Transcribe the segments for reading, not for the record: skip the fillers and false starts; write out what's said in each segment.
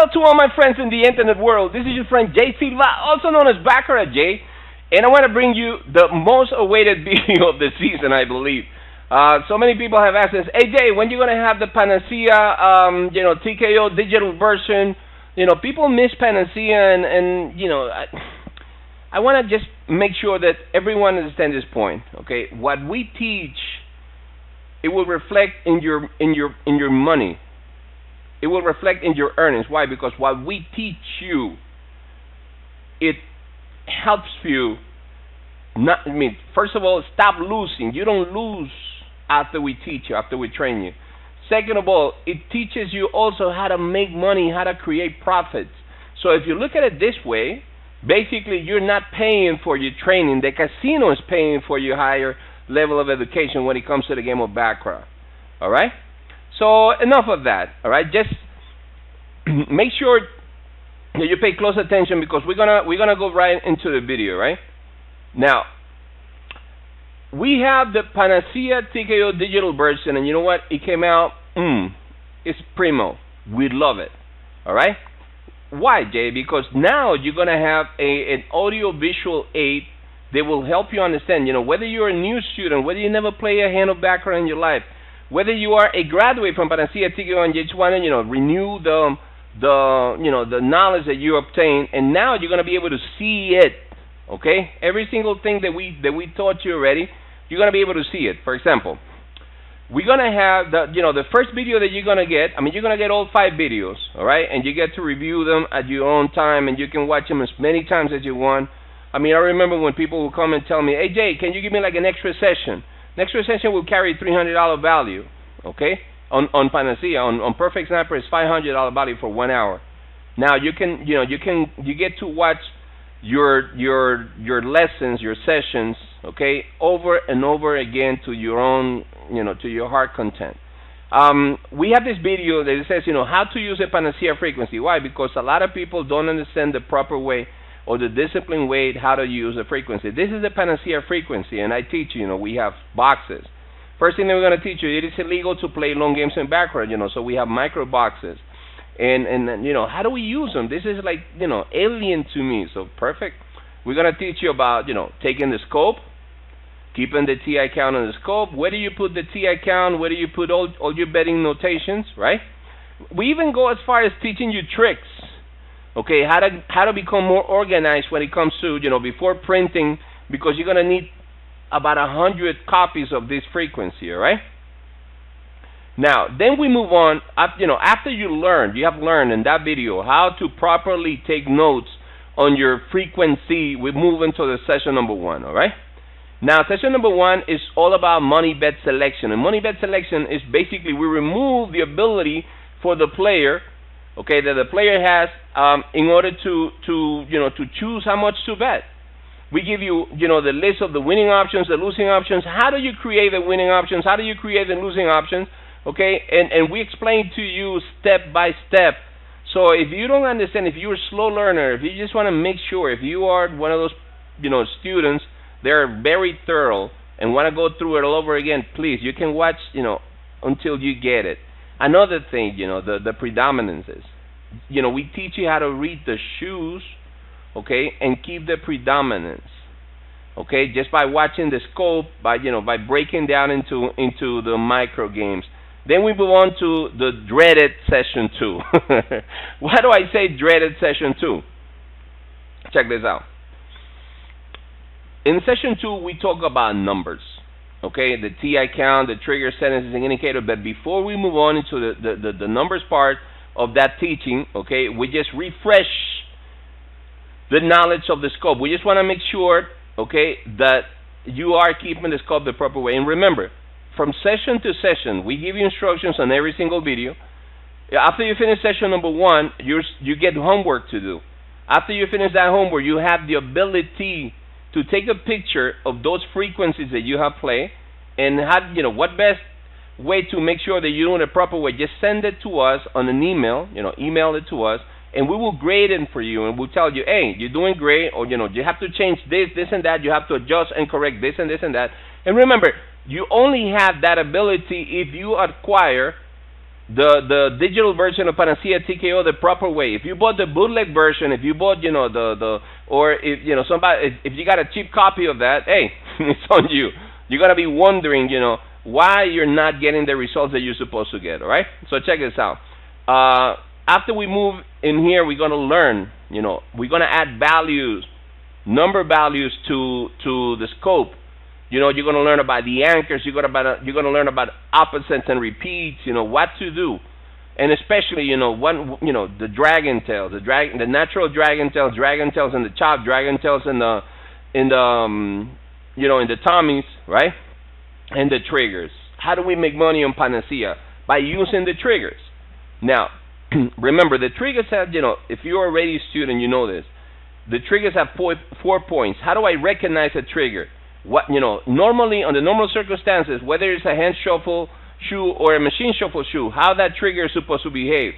Hello to all my friends in the internet world. This is your friend Jay Silva, also known as BACCARAT Jay, and I want to bring you the most awaited video of the season, I believe. So many people have asked us, hey Jay, when you going to have the Panacea, TKO digital version? You know, people miss Panacea, and you know, I want to just make sure that everyone understands this point. Okay, what we teach, it will reflect in your money. It will reflect in your earnings. Why? Because what we teach you, it helps you first of all, stop losing. You don't lose after we teach you, after we train you. Second of all, it teaches you also how to make money, how to create profits. So if you look at it this way, basically you're not paying for your training. The casino is paying for your higher level of education when it comes to the game of baccarat. All right? So enough of that. All right? Just make sure that you pay close attention, because we're gonna go right into the video, right? Now, we have the Panacea TKO digital version, and you know what? It came out, it's primo. We love it. All right? Why, Jay? Because now you're going to have an audio-visual aid that will help you understand, you know, whether you're a new student, whether you never play a hand of baccarat in your life, whether you are a graduate from Panacea TKO and you just want to, you know, renew the knowledge that you obtained, and now you're going to be able to see it. Okay? Every single thing that we taught you already, you're going to be able to see it. For example, we're going to have the first video that you're going to get. I mean, you're going to get all 5 videos, all right? And you get to review them at your own time, and you can watch them as many times as you want. I mean, I remember when people would come and tell me, hey, Jay, can you give me like an extra session? An extra session will carry $300 value, okay? On Panacea, on Perfect Sniper, it's $500 value for 1 hour. Now, you get to watch your lessons, your sessions, okay, over and over again to your own, to your heart content. We have this video that says, how to use a Panacea frequency. Why? Because a lot of people don't understand the proper way or the disciplined way how to use a frequency. This is the Panacea frequency, and I teach you, we have boxes. First thing that we're going to teach you, it is illegal to play long games in baccarat, so we have micro boxes. And how do we use them? This is like, alien to me. So perfect. We're going to teach you about, taking the scope, keeping the TI count on the scope. Where do you put the TI count? Where do you put all your betting notations, right? We even go as far as teaching you tricks. Okay, how to become more organized when it comes to, before printing, because you're going to need about 100 copies of this frequency, all right? Now, then we move on, after you have learned in that video how to properly take notes on your frequency, we move into the session number 1, all right? Now, session number 1 is all about money bet selection. And money bet selection is basically we remove the ability for the player, okay, that the player has in order to choose how much to bet. We give you, the list of the winning options, the losing options. How do you create the winning options? How do you create the losing options? Okay, and we explain to you step by step. So if you don't understand, if you're a slow learner, if you just want to make sure, if you are one of those, students, they're very thorough and want to go through it all over again, please, you can watch, until you get it. Another thing, the predominances. We teach you how to read the shoes, okay, and keep the predominance. Okay, just by watching the scope, by breaking down into the micro games. Then we move on to the dreaded session 2. Why do I say dreaded session 2? Check this out. In session 2, we talk about numbers. Okay, the TI count, the trigger settings, and indicator. But before we move on into the numbers part of that teaching, okay, we just refresh the knowledge of the scope. We just want to make sure, okay, that you are keeping the scope the proper way. And remember, from session to session, we give you instructions on every single video. After you finish session number 1, you get homework to do. After you finish that homework, you have the ability to take a picture of those frequencies that you have played, and have, what best way to make sure that you're doing it the proper way. Just send it to us on an email, email it to us, and we will grade it for you, and we'll tell you, hey, you're doing great, or, you have to change this, and that, you have to adjust and correct this and this and that. And remember, you only have that ability if you acquire the digital version of Panacea TKO the proper way. If you bought the bootleg version, if you bought, or if somebody, if you got a cheap copy of that, hey, it's on you. You're gonna be wondering, why you're not getting the results that you're supposed to get. All right. So check this out. After we move in here, we're gonna learn. We're gonna add values, number values to the scope. You're going to learn about the anchors. You're going to learn about opposites and repeats. What to do, and especially the dragon tails, the natural dragon tails and the chop dragon tails in the Tommies, right? And the triggers. How do we make money on Panacea? By using the triggers. Now, remember the triggers have if you're already a student, you know this. The triggers have four points. How do I recognize a trigger? What normally under normal circumstances, whether it's a hand shuffle shoe or a machine shuffle shoe, how that trigger is supposed to behave.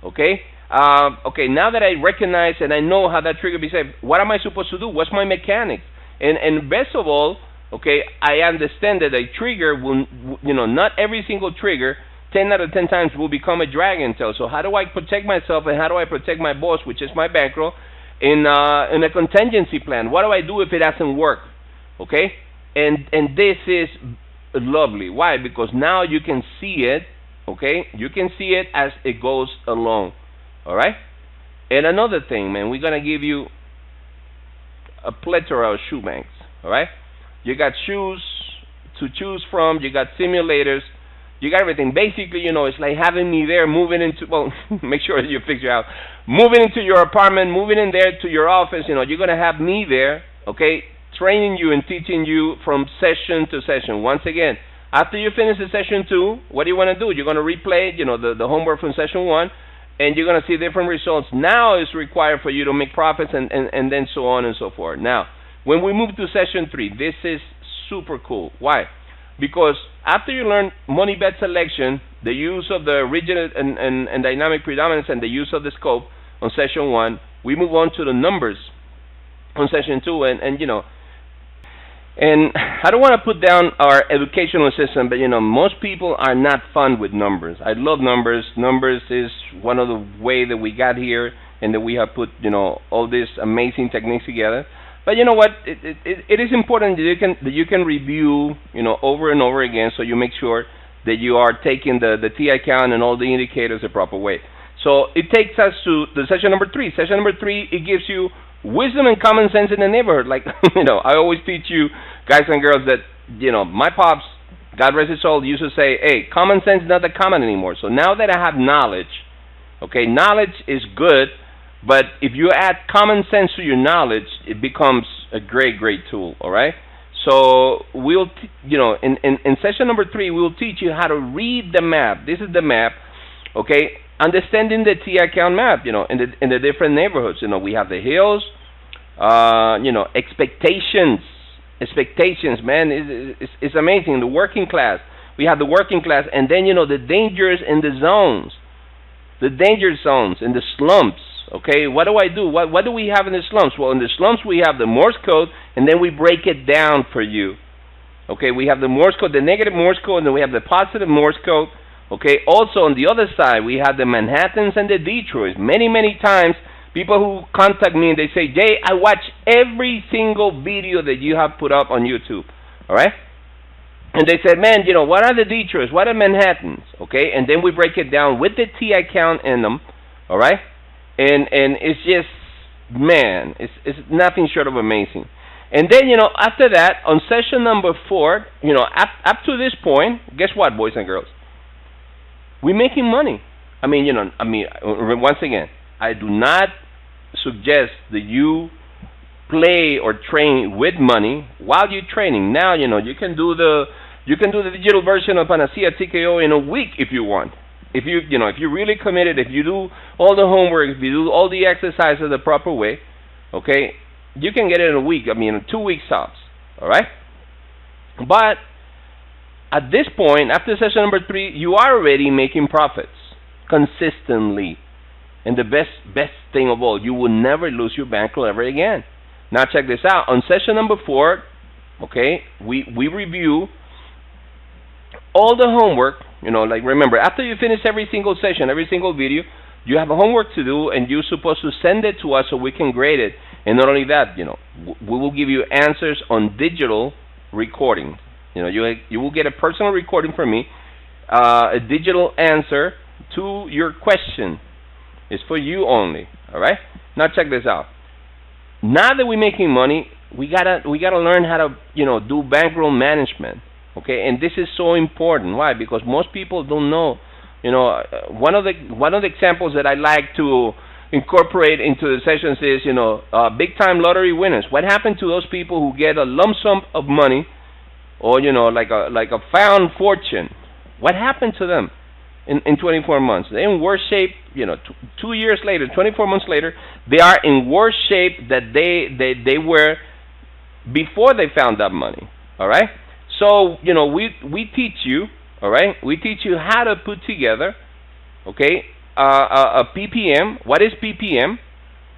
Okay. Okay. Now that I recognize and I know how that trigger behaves, what am I supposed to do? What's my mechanics? And best of all, okay, I understand that a trigger will, not every single trigger, 10 out of 10 times will become a dragon tail. So how do I protect myself and how do I protect my boss, which is my bankroll, in a contingency plan? What do I do if it doesn't work? Okay, and this is lovely. Why? Because now you can see it. Okay, you can see it as it goes along. All right. And another thing, man, we're gonna give you a plethora of shoe banks. All right. You got shoes to choose from. You got simulators. You got everything. Basically, it's like having me there, moving into. Well, make sure you fix your house. Moving into your apartment, moving in there to your office. You're gonna have me there. Okay. Training you and teaching you from session to session. Once again, after you finish the session 2, what do you want to do? You're going to replay, the homework from session 1, and you're going to see different results. Now it's required for you to make profits and then so on and so forth. Now, when we move to session 3, this is super cool. Why? Because after you learn money bet selection, the use of the rigid and dynamic predominance and the use of the scope on session 1, we move on to the numbers on session 2, and I don't want to put down our educational system, but most people are not fun with numbers. I love numbers. Numbers is one of the way that we got here, and that we have put all these amazing techniques together. But you know what? It is important that you can review over and over again, so you make sure that you are taking the TI count and all the indicators the proper way. So it takes us to the session number 3. Session number 3, it gives you wisdom and common sense in the neighborhood. Like, I always teach you, guys and girls, that, my pops, God rest his soul, used to say, hey, common sense is not that common anymore. So now that I have knowledge, okay, knowledge is good, but if you add common sense to your knowledge, it becomes a great, great tool, all right? So we'll, in session number 3, we'll teach you how to read the map. This is the map, okay? Understanding the TI count map, in the different neighborhoods. We have the hills, expectations, man, it's amazing. The working class, we have the working class, and then the dangers in the zones, the danger zones in the slumps. Okay, what do I do? What do we have in the slumps? Well, in the slumps we have the Morse code, and then we break it down for you. Okay, we have the Morse code, the negative Morse code, and then we have the positive Morse code. Okay, also on the other side we have the Manhattans and the Detroits. Many times people who contact me and they say, Jay, I watch every single video that you have put up on YouTube. All right, and they said, man, what are the Detroits? What are Manhattans? Okay, and then we break it down with the TI count in them. All right, and it's just, man, it's nothing short of amazing. And then after that, on session number 4, up to this point, guess what, boys and girls? We're making money. Once again, I do not suggest that you play or train with money while you're training. Now, you can do the digital version of Panacea TKO in a week if you want. If you're really committed, if you do all the homework, if you do all the exercises the proper way, okay, you can get it in a week. 2 weeks tops. All right, but at this point, after session number 3, you are already making profits consistently. And the best thing of all, you will never lose your bankroll ever again. Now check this out. On session number 4, okay, we review all the homework, You know, like remember, after you finish every single session, every single video, you have homework to do, and you're supposed to send it to us so we can grade it. And not only that, you know, we will give you answers on digital recording. You know, you will get a personal recording from me, a digital answer to your question. It's for you only. All right. Now check this out. Now that we're making money, we gotta learn how to, you know, do bankroll management. Okay, and this is so important. Why? Because most people don't know. You know, one of the examples that I like to incorporate into the sessions is, you know, big time lottery winners. What happened to those people who get a lump sum of money, or you know, like a found fortune? What happened to them in 24 months? They're in worse shape. You know, 2 years later, 24 months later, they are in worse shape that they were before they found that money. All right. So you know, we teach you. All right, we teach you how to put together, okay, a PPM. What is PPM?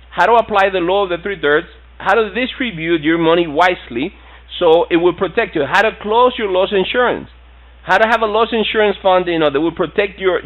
How to apply the law of the 3/3. How to distribute your money wisely so it will protect you. How to close your loss insurance. How to have a loss insurance fund, you know, that will protect your